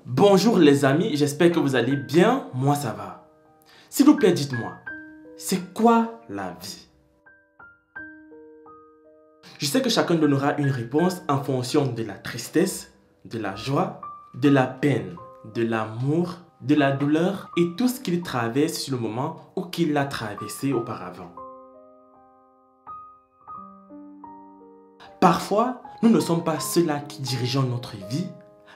Bonjour les amis, j'espère que vous allez bien, moi ça va. S'il vous plaît, dites-moi, c'est quoi la vie? Je sais que chacun donnera une réponse en fonction de la tristesse, de la joie, de la peine, de l'amour, de la douleur et tout ce qu'il traverse sur le moment ou qu'il a traversé auparavant. Parfois, nous ne sommes pas ceux-là qui dirigeons notre vie,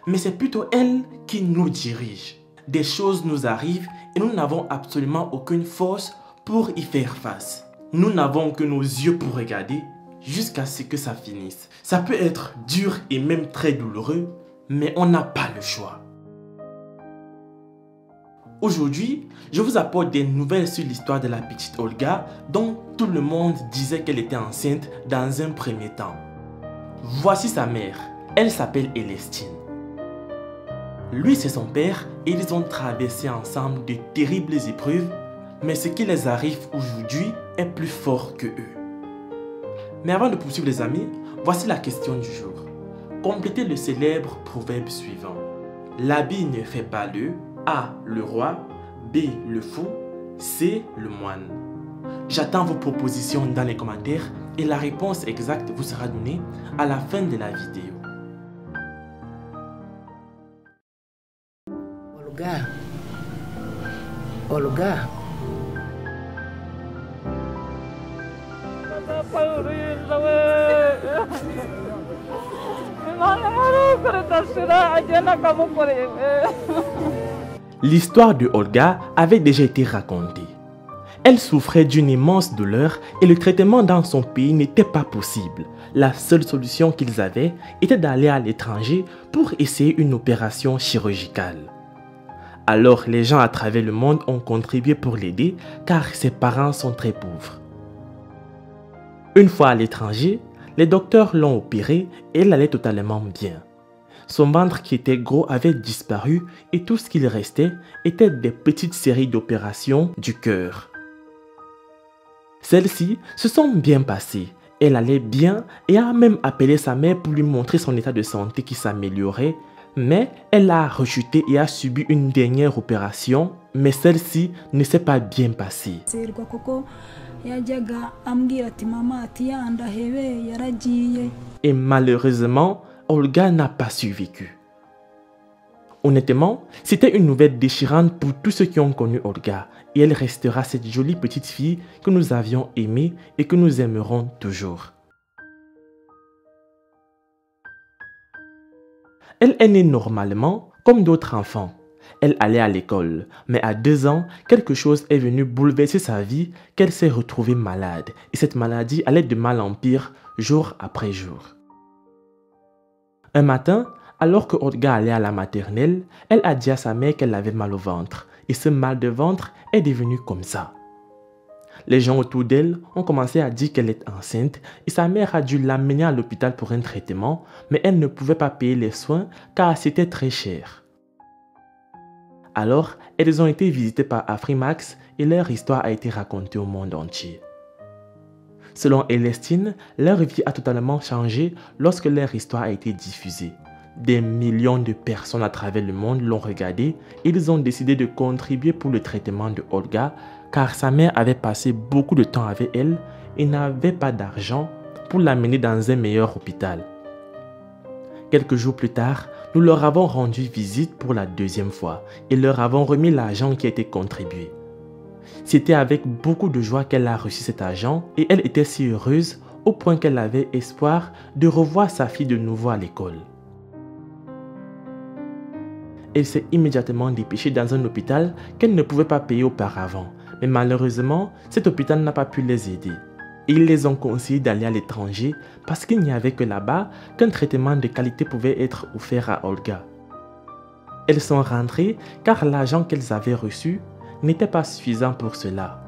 mais c'est plutôt elle qui nous dirige. Des choses nous arrivent et nous n'avons absolument aucune force pour y faire face. Nous n'avons que nos yeux pour regarder jusqu'à ce que ça finisse. Ça peut être dur et même très douloureux, mais on n'a pas le choix. Aujourd'hui, je vous apporte des nouvelles sur l'histoire de la petite Olga dont tout le monde disait qu'elle était enceinte dans un premier temps. Voici sa mère, elle s'appelle Elestine. Lui c'est son père et ils ont traversé ensemble de terribles épreuves, mais ce qui les arrive aujourd'hui est plus fort que eux. Mais avant de poursuivre les amis, voici la question du jour. Complétez le célèbre proverbe suivant. L'habit ne fait pas le A. Le roi, B. Le fou, C. Le moine. J'attends vos propositions dans les commentaires et la réponse exacte vous sera donnée à la fin de la vidéo. Olga. L'histoire de Olga avait déjà été racontée. Elle souffrait d'une immense douleur et le traitement dans son pays n'était pas possible. La seule solution qu'ils avaient était d'aller à l'étranger pour essayer une opération chirurgicale. Alors les gens à travers le monde ont contribué pour l'aider car ses parents sont très pauvres. Une fois à l'étranger, les docteurs l'ont opérée et elle allait totalement bien. Son ventre qui était gros avait disparu et tout ce qu'il restait était des petites séries d'opérations du cœur. Celles-ci se sont bien passées. Elle allait bien et a même appelé sa mère pour lui montrer son état de santé qui s'améliorait. Mais elle a rechuté et a subi une dernière opération, mais celle-ci ne s'est pas bien passée. Et malheureusement, Olga n'a pas survécu. Honnêtement, c'était une nouvelle déchirante pour tous ceux qui ont connu Olga et elle restera cette jolie petite fille que nous avions aimée et que nous aimerons toujours. Elle est née normalement comme d'autres enfants. Elle allait à l'école, mais à 2 ans, quelque chose est venu bouleverser sa vie qu'elle s'est retrouvée malade. Et cette maladie allait de mal en pire, jour après jour. Un matin, alors que Olga allait à la maternelle, elle a dit à sa mère qu'elle avait mal au ventre. Et ce mal de ventre est devenu comme ça. Les gens autour d'elle ont commencé à dire qu'elle est enceinte et sa mère a dû l'amener à l'hôpital pour un traitement, mais elle ne pouvait pas payer les soins car c'était très cher. Alors, elles ont été visitées par Afrimax et leur histoire a été racontée au monde entier. Selon Elestine, leur vie a totalement changé lorsque leur histoire a été diffusée. Des millions de personnes à travers le monde l'ont regardée et ils ont décidé de contribuer pour le traitement de Olga car sa mère avait passé beaucoup de temps avec elle et n'avait pas d'argent pour l'amener dans un meilleur hôpital. Quelques jours plus tard, nous leur avons rendu visite pour la 2e fois et leur avons remis l'argent qui a été contribué. C'était avec beaucoup de joie qu'elle a reçu cet argent et elle était si heureuse au point qu'elle avait espoir de revoir sa fille de nouveau à l'école. Elle s'est immédiatement dépêchée dans un hôpital qu'elle ne pouvait pas payer auparavant. Mais malheureusement, cet hôpital n'a pas pu les aider. Et ils les ont conseillé d'aller à l'étranger parce qu'il n'y avait que là-bas qu'un traitement de qualité pouvait être offert à Olga. Elles sont rentrées car l'argent qu'elles avaient reçu n'était pas suffisant pour cela.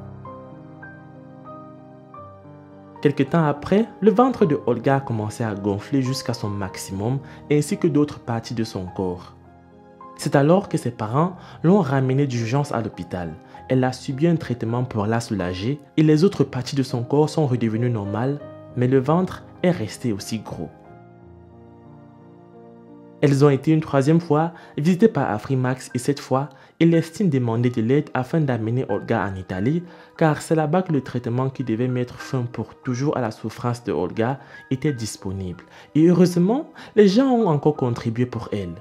Quelque temps après, le ventre de Olga a commencé à gonfler jusqu'à son maximum ainsi que d'autres parties de son corps. C'est alors que ses parents l'ont ramenée d'urgence à l'hôpital. Elle a subi un traitement pour la soulager et les autres parties de son corps sont redevenues normales, mais le ventre est resté aussi gros. Elles ont été une troisième fois visitées par Afrimax et cette fois, Elestine demandait de l'aide afin d'amener Olga en Italie car c'est là-bas que le traitement qui devait mettre fin pour toujours à la souffrance de Olga était disponible. Et heureusement, les gens ont encore contribué pour elle.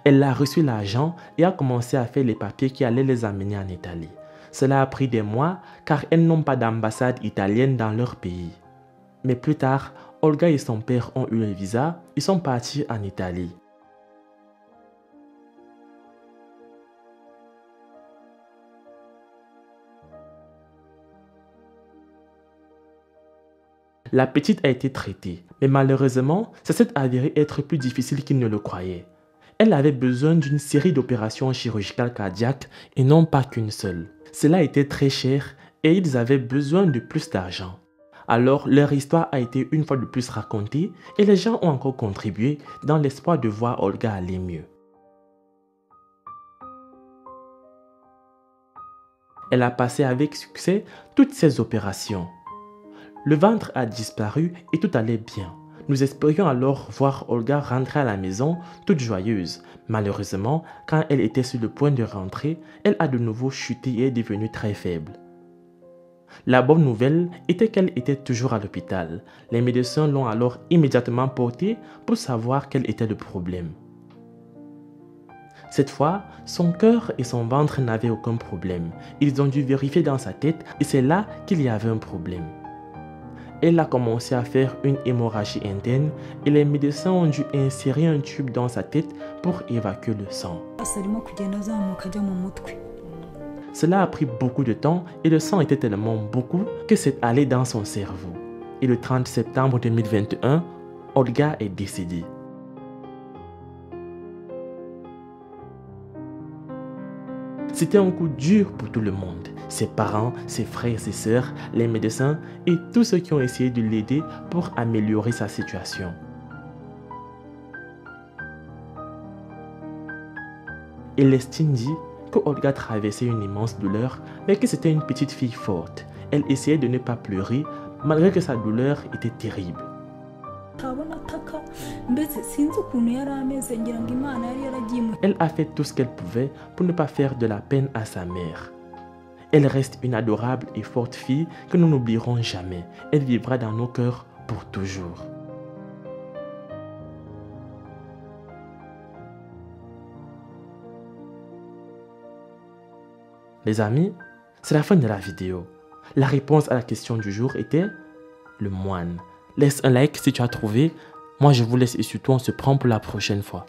Elle a reçu l'argent et a commencé à faire les papiers qui allaient les amener en Italie. Cela a pris des mois car elles n'ont pas d'ambassade italienne dans leur pays. Mais plus tard, Olga et son père ont eu le visa et sont partis en Italie. La petite a été traitée, mais malheureusement, ça s'est avéré être plus difficile qu'ils ne le croyaient. Elle avait besoin d'une série d'opérations chirurgicales cardiaques et non pas qu'une seule. Cela était très cher et ils avaient besoin de plus d'argent. Alors leur histoire a été une fois de plus racontée et les gens ont encore contribué dans l'espoir de voir Olga aller mieux. Elle a passé avec succès toutes ces opérations. Le ventre a disparu et tout allait bien. Nous espérions alors voir Olga rentrer à la maison toute joyeuse. Malheureusement, quand elle était sur le point de rentrer, elle a de nouveau chuté et est devenue très faible. La bonne nouvelle était qu'elle était toujours à l'hôpital. Les médecins l'ont alors immédiatement portée pour savoir quel était le problème. Cette fois, son cœur et son ventre n'avaient aucun problème. Ils ont dû vérifier dans sa tête et c'est là qu'il y avait un problème. Elle a commencé à faire une hémorragie interne et les médecins ont dû insérer un tube dans sa tête pour évacuer le sang. Cela a pris beaucoup de temps et le sang était tellement beaucoup que c'est allé dans son cerveau. Et le 30 septembre 2021, Olga est décédée. C'était un coup dur pour tout le monde. Ses parents, ses frères et ses sœurs, les médecins et tous ceux qui ont essayé de l'aider pour améliorer sa situation. Elestine dit que Olga traversait une immense douleur, mais que c'était une petite fille forte. Elle essayait de ne pas pleurer, malgré que sa douleur était terrible. Elle a fait tout ce qu'elle pouvait pour ne pas faire de la peine à sa mère. Elle reste une adorable et forte fille que nous n'oublierons jamais. Elle vivra dans nos cœurs pour toujours. Les amis, c'est la fin de la vidéo. La réponse à la question du jour était le moine. Laisse un like si tu as trouvé. Moi, je vous laisse et surtout on se prend pour la prochaine fois.